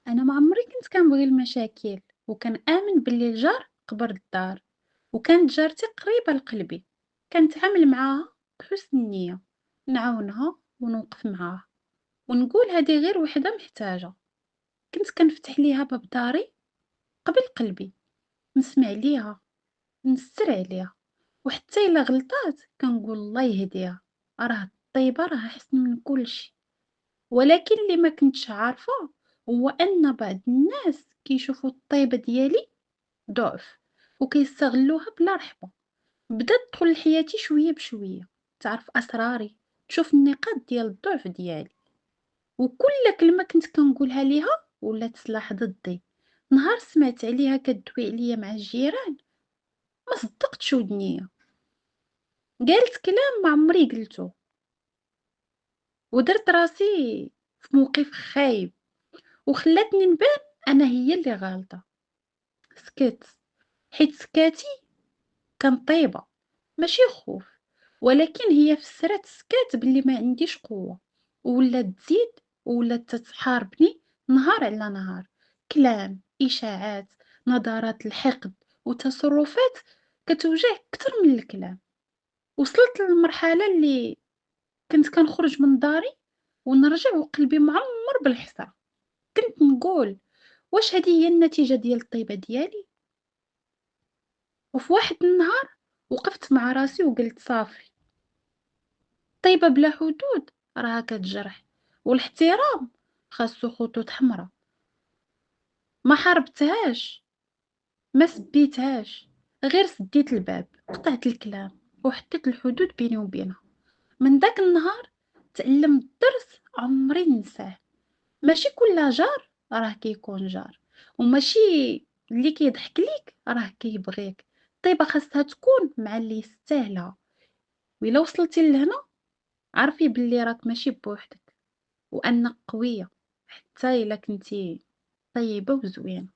أنا ما عمري كنت كنبغي المشاكل، وكنآمن باللي الجار قبر الدار، وكانت جارتي قريبة لقلبي، كنتعامل معاها بحسن النية، نعاونها ونوقف معاها، ونقول هادي غير وحدة محتاجة، كنت كنفتح ليها باب داري قبل قلبي، نسمع ليها، نستر عليها، وحتى إلا غلطات كنقول الله يهديها، راه الطيبة راه أحسن من كلشي. ولكن اللي ما كنتش عارفة هو أن بعض الناس كيشوفوا الطيبة ديالي ضعف وكيستغلوها بلا رحمة. بدات تدخل لحياتي شوية بشوية، تعرف أسراري، تشوف النقاط ديال الضعف ديالي، وكل كلمة كنت كنقولها ليها ولات سلاح ضدي. نهار سمعت عليها كدوي عليا مع الجيران ما صدقتش ودنيا، قالت كلام ما عمري قلته، ودرت راسي في موقف خايب وخلاتني نبان أنا هي اللي غلطة. سكت، حيت سكاتي كان طيبة ماشي خوف، ولكن هي فسرات السكات باللي ما عنديش قوة، وولات تزيد وولات تتحاربني نهار على نهار، كلام، إشاعات، نظرات الحقد وتصرفات كتوجع أكتر من الكلام. وصلت للمرحلة اللي كنت كنخرج من داري ونرجع وقلبي معمر بالحسرة، كنت نقول واش هذه هي النتيجة ديال الطيبة ديالي؟ وفي واحد النهار وقفت مع راسي وقلت صافي، الطيبة بلا حدود راها كتجرح، والاحترام خاصو خطوط حمراء. ما حاربتهاش، ما سبيتهاش، غير سديت الباب، قطعت الكلام وحطيت الحدود بيني وبينها. من داك النهار تعلمت درس عمري ننساه، ماشي كل جار راه كيكون جار، وماشي اللي كيضحك ليك راه كيبغيك. الطيبة خاصها تكون مع اللي يستاهلها، وإلا وصلتي لهنا عرفي باللي راك ماشي بوحدك، وأنك قوية حتى إلا كنتي طيبة وزوينة.